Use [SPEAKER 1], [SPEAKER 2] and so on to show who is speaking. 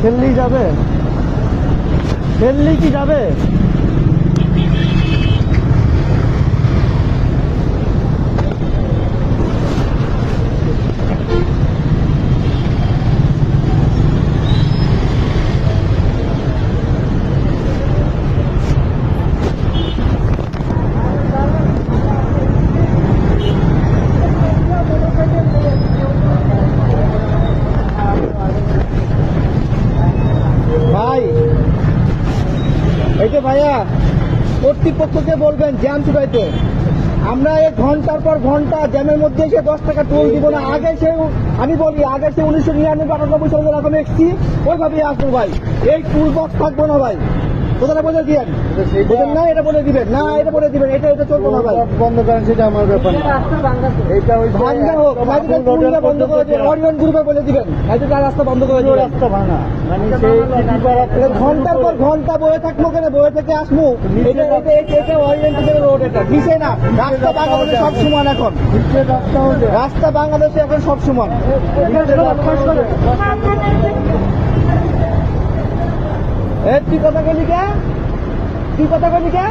[SPEAKER 1] ঠেললেই যাবে, ঠেললেই কি যাবে? ভাই এই যে ভাইয়া, কর্তৃপক্ষকে বলবেন জ্যাম ছুটাইতে। আমরা এই ঘন্টার পর ঘন্টা জ্যামের মধ্যে এসে 10 টাকা টোল দিব না। আগে সে আমি বলি, আগে সে 1999-98 সালে যখন এসছি ওইভাবেই আসবো ভাই। এই টুল বক্স থাকবো না ভাই। কোথাটা বলে দিবেন, বলেন না এটা বলে দিবেন, না এটা বলে দিবেন, এটা চলবো না ভাই।
[SPEAKER 2] বন্ধ করেন সেটা আমার ব্যাপার না। এইটা ওই
[SPEAKER 1] ভাঙা হোক, বন্ধ করে দিবেন, অরিয়ন গ্রুপে বলে দিবেন, রাস্তা বন্ধ করে দিবেন।
[SPEAKER 2] রাস্তা ভাঙা মানে সেই
[SPEAKER 1] ঘন্টার পর ঘন্টা বয়ে থাকবো কেন, বয়ে থেকে আসবো। এটা অরিয়েন্টেড রোড, এটা দিছে না। রাস্তা বাংলাদেশে সব সমান এখন, রাস্তা বাংলাদেশে এখন সব সমান। তুই কথা কলি কে, তুই কথা কলি কে?